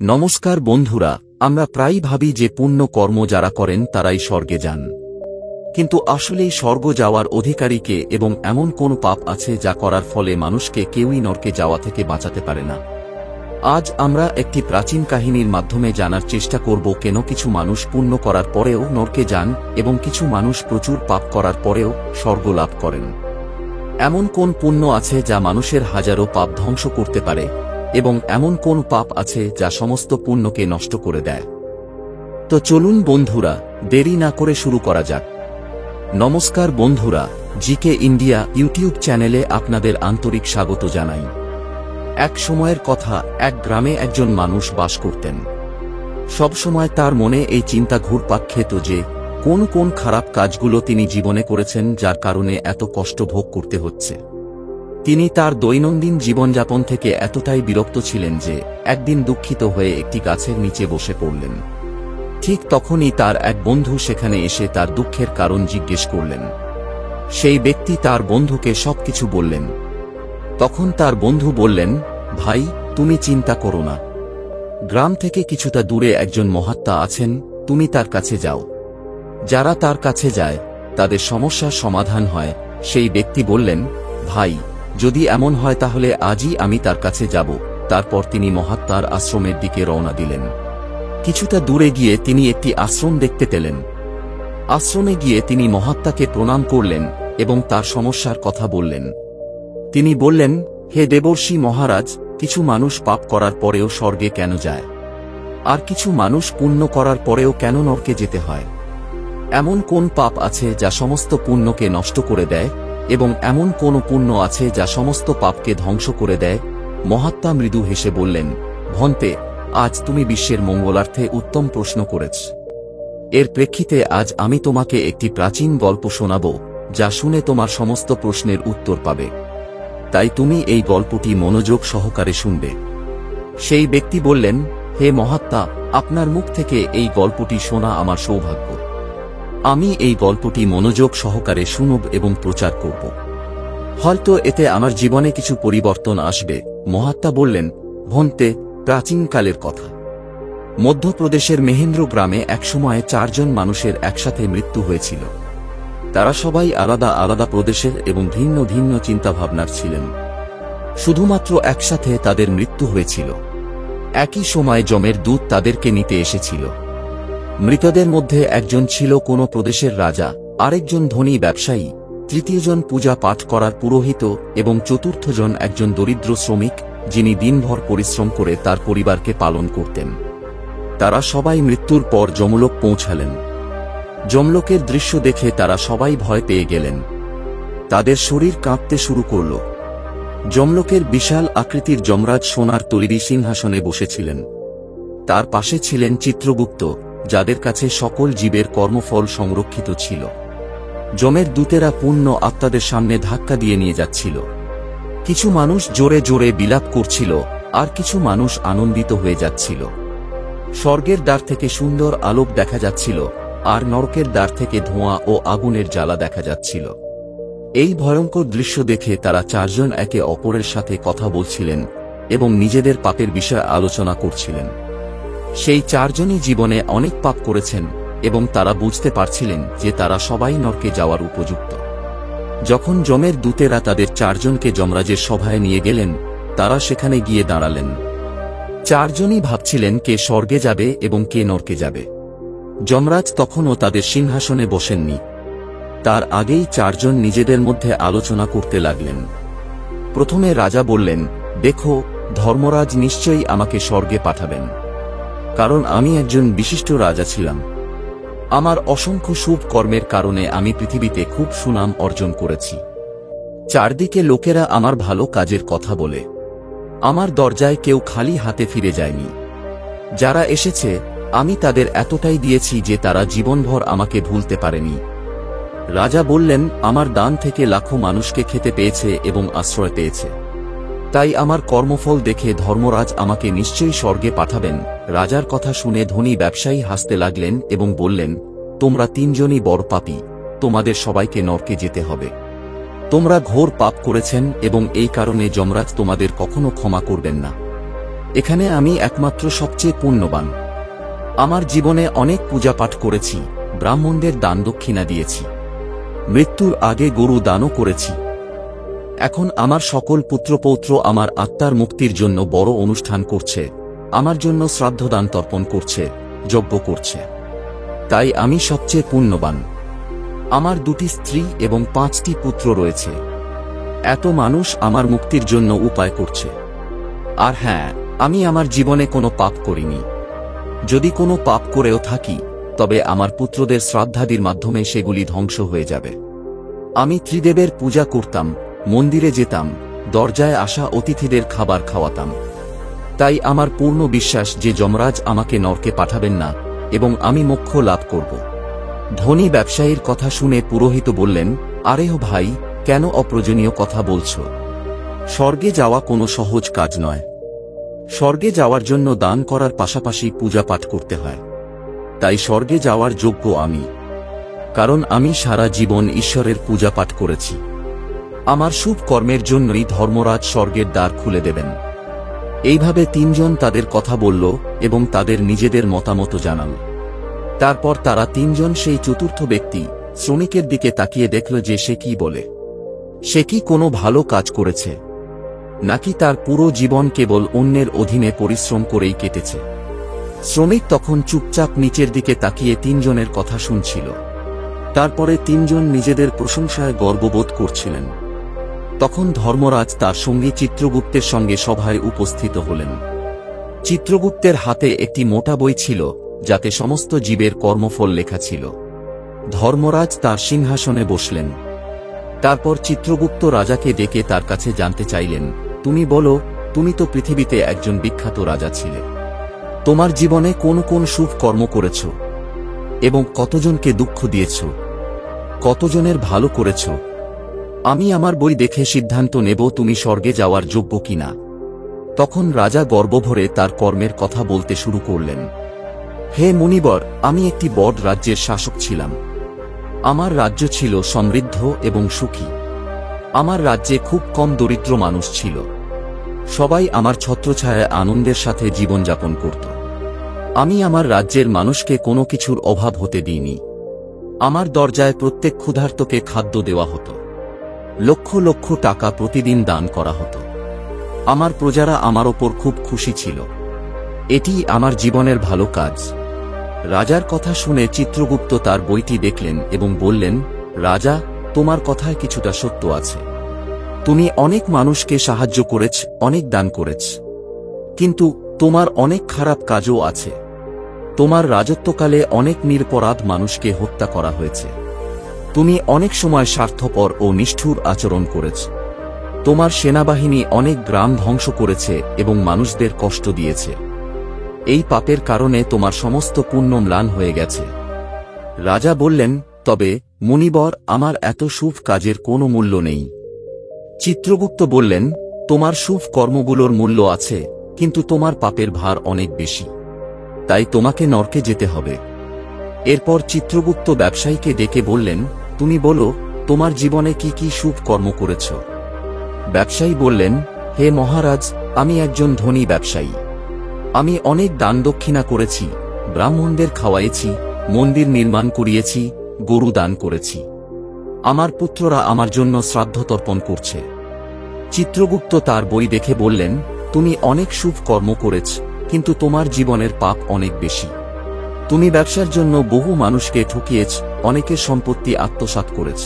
নমস্কার বন্ধুরা, আমরা প্রায়ই ভাবি যে পুণ্য কর্ম যারা করেন তারাই স্বর্গে যান। কিন্তু আসলেই স্বর্গ যাওয়ার অধিকারী কে এবং এমন কোন পাপ আছে যা করার ফলে মানুষকে কেউই নরকে যাওয়া থেকে বাঁচাতে পারে না? আজ আমরা একটি প্রাচীন কাহিনীর মাধ্যমে জানার চেষ্টা করব কেন কিছু মানুষ পুণ্য করার পরেও নরকে যান এবং কিছু মানুষ প্রচুর পাপ করার পরেও স্বর্গ লাভ করেন। এমন কোন পুণ্য আছে যা মানুষের হাজারো পাপ ধ্বংস করতে পারে এবং এমন কোন পাপ আছে যা সমস্ত পুণ্যকে নষ্ট করে দেয়? তো চলুন বন্ধুরা, দেরি না করে শুরু করা যাক। নমস্কার বন্ধুরা, জিকে ইন্ডিয়া ইউটিউব চ্যানেলে আপনাদের আন্তরিক স্বাগত জানাই। এক সময়ের কথা, এক গ্রামে একজন মানুষ বাস করতেন। সব সময় তার মনে এই চিন্তা ঘুরপাক খেত যে কোন কোন খারাপ কাজগুলো তিনি জীবনে করেছেন যার কারণে এত কষ্ট ভোগ করতে হচ্ছে। তিনি তার দৈনন্দিন জীবনযাপন থেকে এতটাই বিরক্ত ছিলেন যে একদিন দুঃখিত হয়ে একটি গাছের নিচে বসে পড়লেন। ঠিক তখনই তার এক বন্ধু সেখানে এসে তার দুঃখের কারণ জিজ্ঞেস করলেন। সেই ব্যক্তি তার বন্ধুকে সবকিছু বললেন। তখন তার বন্ধু বললেন, ভাই, তুমি চিন্তা করো না। গ্রাম থেকে কিছুটা দূরে একজন মহাত্মা আছেন, তুমি তার কাছে যাও। যারা তার কাছে যায় তাদের সমস্যার সমাধান হয়। সেই ব্যক্তি বললেন, ভাই, যদি এমন হয় তাহলে আজই আমি তার কাছে যাব। তারপর তিনি মহাত্মার আশ্রমের দিকে রওনা দিলেন। কিছুটা দূরে গিয়ে তিনি একটি আশ্রম দেখতে পেলেন। আশ্রমে গিয়ে তিনি মহাত্মাকে প্রণাম করলেন এবং তার সমস্যার কথা বললেন। তিনি বললেন, হে দেবর্ষি মহারাজ, কিছু মানুষ পাপ করার পরেও স্বর্গে কেন যায়, আর কিছু মানুষ পুণ্য করার পরেও কেন নরকে যেতে হয়? এমন কোন পাপ আছে যা সমস্ত পুণ্যকে নষ্ট করে দেয় এবং এমন কোন পুণ্য আছে যা সমস্ত পাপকে ধ্বংস করে দেয়? মহাত্মা মৃদু হেসে বললেন, ভন্তে, আজ তুমি বিশ্বের মঙ্গলার্থে উত্তম প্রশ্ন করেছ। এর প্রেক্ষিতে আজ আমি তোমাকে একটি প্রাচীন গল্প শোনাব, যা শুনে তোমার সমস্ত প্রশ্নের উত্তর পাবে। তাই তুমি এই গল্পটি মনোযোগ সহকারে শুনবে। সেই ব্যক্তি বললেন, হে মহাত্মা, আপনার মুখ থেকে এই গল্পটি শোনা আমার সৌভাগ্য। আমি এই গল্পটি মনোযোগ সহকারে শুনব এবং প্রচার করব। হয়তো এতে আমার জীবনে কিছু পরিবর্তন আসবে। মহাত্মা বললেন, ভন্তে, প্রাচীনকালের কথা। মধ্যপ্রদেশের মেহেন্দ্র গ্রামে একসময়ে 4 জন মানুষের একসাথে মৃত্যু হয়েছিল। তারা সবাই আলাদা আলাদা প্রদেশের এবং ভিন্ন ভিন্ন চিন্তাভাবনার ছিলেন। শুধুমাত্র একসাথে তাদের মৃত্যু হয়েছিল। একই সময় যমের দূত তাদেরকে নিতে এসেছিল। মৃতদের মধ্যে একজন ছিল কোনো প্রদেশের রাজা, আরেকজন ধনী ব্যবসায়ী, তৃতীয়জন পূজা পাঠ করার পুরোহিত এবং চতুর্থজন একজন দরিদ্র শ্রমিক, যিনি দিনভর পরিশ্রম করে তার পরিবারকে পালন করতেন। তারা সবাই মৃত্যুর পর যমলোক পৌঁছালেন। যমলোকের দৃশ্য দেখে তারা সবাই ভয় পেয়ে গেলেন। তাদের শরীর কাঁপতে শুরু করল। যমলোকের বিশাল আকৃতির যমরাজ সোনার তৈরি সিংহাসনে বসেছিলেন। তার পাশে ছিলেন চিত্রগুপ্ত, যাদের কাছে সকল জীবের কর্মফল সংরক্ষিত ছিল। যমের দূতেরা পুণ্য আত্মাদের সামনে ধাক্কা দিয়ে নিয়ে যাচ্ছিল। কিছু মানুষ জোরে জোরে বিলাপ করছিল, আর কিছু মানুষ আনন্দিত হয়ে যাচ্ছিল। স্বর্গের দ্বার থেকে সুন্দর আলোক দেখা যাচ্ছিল, আর নরকের দ্বার থেকে ধোঁয়া ও আগুনের জ্বালা দেখা যাচ্ছিল। এই ভয়ঙ্কর দৃশ্য দেখে তারা 4 জন একে অপরের সাথে কথা বলছিলেন এবং নিজেদের পাপের বিষয়ে আলোচনা করছিলেন। সেই 4 জনই জীবনে অনেক পাপ করেছেন এবং তারা বুঝতে পারছিলেন যে তারা সবাই নরকে যাওয়ার উপযুক্ত। যখন যমের দূতেরা তাদের 4 জনকে যমরাজের সভায় নিয়ে গেলেন, তারা সেখানে গিয়ে দাঁড়ালেন। 4 জনই ভাবছিলেন কে স্বর্গে যাবে এবং কে নরকে যাবে। যমরাজ তখনও তাদের সিংহাসনে বসেননি। তার আগেই 4 জন নিজেদের মধ্যে আলোচনা করতে লাগলেন। প্রথমে রাজা বললেন, দেখো, ধর্মরাজ নিশ্চয়ই আমাকে স্বর্গে পাঠাবেন, কারণ আমি একজন বিশিষ্ট রাজা ছিলাম। আমার অসংখ্য শুভ কর্মের কারণে আমি পৃথিবীতে খুব সুনাম অর্জন করেছি। চারদিকে লোকেরা আমার ভালো কাজের কথা বলে। আমার দরজায় কেউ খালি হাতে ফিরে যায়নি। যারা এসেছে, আমি তাদের এতটাই দিয়েছি যে তারা জীবনভর আমাকে ভুলতে পারেনি। রাজা বললেন, আমার দান থেকে লাখো মানুষকে খেতে পেয়েছে এবং আশ্রয় পেয়েছে। তাই আমার কর্মফল দেখে ধর্মরাজ আমাকে নিশ্চয়ই স্বর্গে পাঠাবেন। রাজার কথা শুনে ধনী ব্যবসায়ী হাসতে লাগলেন এবং বললেন, তোমরা 3 জনই বড় পাপী, তোমাদের সবাইকে নরকে যেতে হবে। তোমরা ঘোর পাপ করেছেন এবং এই কারণে যমরাজ তোমাদের কখনো ক্ষমা করবেন না। এখানে আমি একমাত্র সবচেয়ে পুণ্যবান। আমার জীবনে অনেক পূজাপাঠ করেছি, ব্রাহ্মণদের দান দক্ষিণা দিয়েছি, মৃত্যুর আগে গরু দানও করেছি। এখন আমার সকল পুত্রপৌত্র আমার আত্মার মুক্তির জন্য বড় অনুষ্ঠান করছে, আমার জন্য শ্রাদ্ধদান তর্পণ করছে, যজ্ঞ করছে। তাই আমি সবচেয়ে পুণ্যবান। আমার 2টি স্ত্রী এবং 5টি পুত্র রয়েছে। এত মানুষ আমার মুক্তির জন্য উপায় করছে। আর হ্যাঁ, আমি আমার জীবনে কোনো পাপ করিনি। যদি কোনো পাপ করেও থাকি, তবে আমার পুত্রদের শ্রাদ্ধাদির মাধ্যমে সেগুলি ধ্বংস হয়ে যাবে। আমি ত্রিদেবের পূজা করতাম, মন্দিরে যেতাম, দরজায় আসা অতিথিদের খাবার খাওয়াতাম। তাই আমার পূর্ণ বিশ্বাস যে যমরাজ আমাকে নরকে পাঠাবেন না এবং আমি মোক্ষ লাভ করব। ধনী ব্যবসায়ীর কথা শুনে পুরোহিত বললেন, আরেহ ভাই, কেন অপ্রয়োজনীয় কথা বলছ? স্বর্গে যাওয়া কোনো সহজ কাজ নয়। স্বর্গে যাওয়ার জন্য দান করার পাশাপাশি পূজা পাঠ করতে হয়। তাই স্বর্গে যাওয়ার যোগ্য আমি, কারণ আমি সারা জীবন ঈশ্বরের পূজা পাঠ করেছি। আমার শুভ কর্মের জন্যই ধর্মরাজ স্বর্গের দ্বার খুলে দেবেন। এইভাবে 3 জন তাদের কথা বলল এবং তাদের নিজেদের মতামত জানাল। তারপর তারা 3 জন সেই চতুর্থ ব্যক্তি শ্রমিকের দিকে তাকিয়ে দেখল যে সে কি বলে। সে কি কোনো ভালো কাজ করেছে, নাকি তার পুরো জীবন কেবল অন্যের অধীনে পরিশ্রম করেই কেটেছে? শ্রমিক তখন চুপচাপ নিচের দিকে তাকিয়ে 3 জনের কথা শুনছিল। তারপরে 3 জন নিজেদের প্রশংসায় গর্ববোধ করছিলেন। তখন ধর্মরাজ তার সঙ্গী চিত্রগুপ্তের সঙ্গে সভায় উপস্থিত হলেন। চিত্রগুপ্তের হাতে একটি মোটা বই ছিল, যাতে সমস্ত জীবের কর্মফল লেখা ছিল। ধর্মরাজ তার সিংহাসনে বসলেন। তারপর চিত্রগুপ্ত রাজাকে ডেকে তার কাছে জানতে চাইলেন, তুমি বলো, তুমি তো পৃথিবীতে একজন বিখ্যাত রাজা ছিলে। তোমার জীবনে কোন কোন শুভ কর্ম করেছ এবং কতজনকে দুঃখ দিয়েছ, কতজনের ভালো করেছ? আমি আমার বই দেখে সিদ্ধান্ত নেব তুমি স্বর্গে যাওয়ার যোগ্য কিনা। তখন রাজা গর্বভরে তার কর্মের কথা বলতে শুরু করলেন। হে মুনিবর, আমি একটি বড় রাজ্যের শাসক ছিলাম। আমার রাজ্য ছিল সমৃদ্ধ এবং সুখী। আমার রাজ্যে খুব কম দরিদ্র মানুষ ছিল। সবাই আমার ছত্রছায়ায় আনন্দের সাথে জীবনযাপন করত। আমি আমার রাজ্যের মানুষকে কোনো কিছুর অভাব হতে দিইনি। আমার দরজায় প্রত্যেক ক্ষুধার্তকে খাদ্য দেওয়া হতো। লক্ষ লক্ষ টাকা প্রতিদিন দান করা হতো। আমার প্রজারা আমার ওপর খুব খুশি ছিল। এটি আমার জীবনের ভালো কাজ। রাজার কথা শুনে চিত্রগুপ্ত তার বইটি দেখলেন এবং বললেন, রাজা, তোমার কথায় কিছুটা সত্য আছে। তুমি অনেক মানুষকে সাহায্য করেছ, অনেক দান করেছ। কিন্তু তোমার অনেক খারাপ কাজও আছে। তোমার রাজত্বকালে অনেক নিরপরাধ মানুষকে হত্যা করা হয়েছে। তুমি অনেক সময় স্বার্থপর ও নিষ্ঠুর আচরণ করেছ। তোমার সেনাবাহিনী অনেক গ্রাম ধ্বংস করেছে এবং মানুষদের কষ্ট দিয়েছে। এই পাপের কারণে তোমার সমস্ত পুণ্য ম্লান হয়ে গেছে। রাজা বললেন, তবে মুনিবর, আমার এত শুভ কাজের কোনো মূল্য নেই। চিত্রগুপ্ত বললেন, তোমার শুভ কর্মগুলোর মূল্য আছে, কিন্তু তোমার পাপের ভার অনেক বেশি। তাই তোমাকে নরকে যেতে হবে। এরপর চিত্রগুপ্ত ব্যবসায়ীকে ডেকে বললেন, তুমি বলো, তোমার জীবনে কি কি শুভ কর্ম করেছ? ব্যবসায়ী বললেন, হে মহারাজ, আমি একজন ধনী ব্যবসায়ী। আমি অনেক দান দক্ষিণা করেছি, ব্রাহ্মণদের খাওয়াইছি, মন্দির নির্মাণ করিয়েছি, গরু দান করেছি। আমার পুত্ররা আমার জন্য শ্রাদ্ধ তর্পণ করছে। চিত্রগুপ্ত তার বই দেখে বললেন, তুমি অনেক শুভ কর্ম করেছ, কিন্তু তোমার জীবনের পাপ অনেক বেশি। তুমি ব্যবসার জন্য বহু মানুষকে ঠকিয়েছ, অনেকের সম্পত্তি আত্মসাৎ করেছ।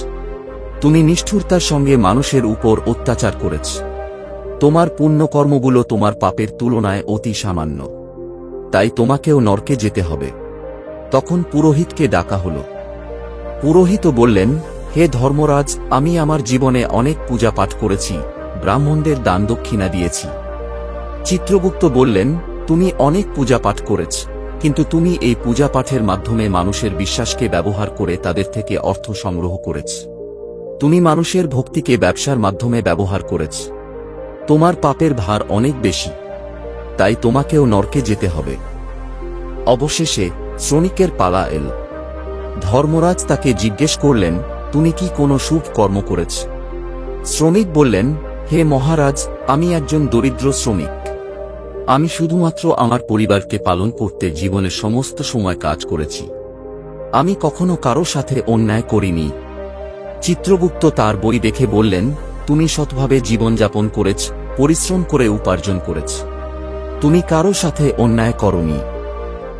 তুমি নিষ্ঠুরতার সঙ্গে মানুষের উপর অত্যাচার করেছ। তোমার পুণ্যকর্মগুলো তোমার পাপের তুলনায় অতি সামান্য। তাই তোমাকেও নরকে যেতে হবে। তখন পুরোহিতকে ডাকা হল। পুরোহিত বললেন, হে ধর্মরাজ, আমি আমার জীবনে অনেক পূজা পাঠ করেছি, ব্রাহ্মণদের দান দক্ষিণা দিয়েছি। চিত্রগুপ্ত বললেন, তুমি অনেক পূজা পাঠ করেছ, কিন্তু তুমি এই পূজা পাঠের মাধ্যমে মানুষের বিশ্বাসকে ব্যবহার করে তাদের থেকে অর্থ সংগ্রহ করেছ। তুমি মানুষের ভক্তিকে ব্যবসার মাধ্যমে ব্যবহার করেছ। তোমার পাপের ভার অনেক বেশি। তাই তোমাকেও নরকে যেতে হবে। অবশেষে শ্রমিকের পালা এল। ধর্মরাজ তাকে জিজ্ঞেস করলেন, তুমি কি কোনো শুভ কর্ম করেছ? শ্রমিক বললেন, হে মহারাজ, আমি একজন দরিদ্র শ্রমিক। আমি শুধুমাত্র আমার পরিবারকে পালন করতে জীবনের সমস্ত সময় কাজ করেছি। আমি কখনো কারো সাথে অন্যায় করিনি। চিত্রগুপ্ত তার বই দেখে বললেন, তুমি সৎভাবে জীবনযাপন করেছ, পরিশ্রম করে উপার্জন করেছ। তুমি কারো সাথে অন্যায় করনি।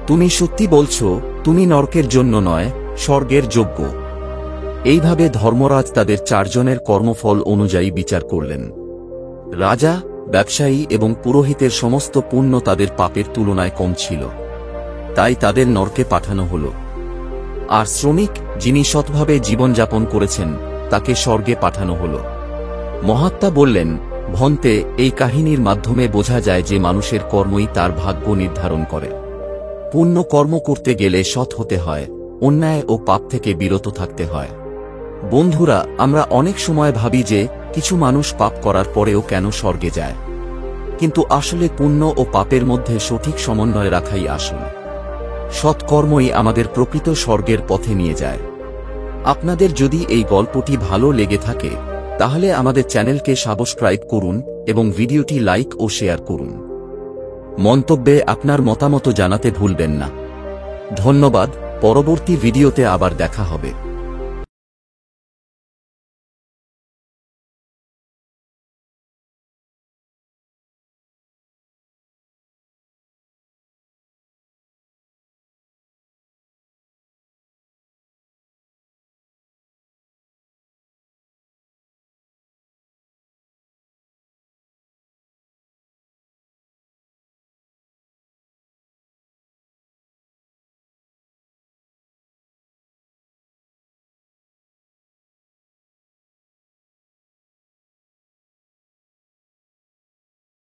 তুমি সত্যি বলছো, তুমি নরকের জন্য নয়, স্বর্গের যোগ্য। এইভাবে ধর্মরাজ তাদের চারজনের কর্মফল অনুযায়ী বিচার করলেন। রাজা, ব্যবসায়ী এবং পুরোহিতের সমস্ত পুণ্য তাদের পাপের তুলনায় কম ছিল, তাই তাদের নরকে পাঠানো হল। আর শ্রমিক, যিনি সৎভাবে জীবনযাপন করেছেন, তাকে স্বর্গে পাঠানো হল। মহাত্মা বললেন, ভন্তে, এই কাহিনীর মাধ্যমে বোঝা যায় যে মানুষের কর্মই তার ভাগ্য নির্ধারণ করে। পুণ্য কর্ম করতে গেলে সৎ হতে হয়, অন্যায় ও পাপ থেকে বিরত থাকতে হয়। বন্ধুরা, আমরা অনেক সময় ভাবি যে কিছু মানুষ পাপ করার পরেও কেন স্বর্গে যায়, কিন্তু আসলে পুণ্য ও পাপের মধ্যে সঠিক সমন্বয় রাখাই আসল। সৎকর্মই আমাদের প্রকৃত স্বর্গের পথে নিয়ে যায়। আপনাদের যদি এই গল্পটি ভালো লেগে থাকে, তাহলে আমাদের চ্যানেলকে সাবস্ক্রাইব করুন এবং ভিডিওটি লাইক ও শেয়ার করুন। মন্তব্যে আপনার মতামত জানাতে ভুলবেন না। ধন্যবাদ। পরবর্তী ভিডিওতে আবার দেখা হবে।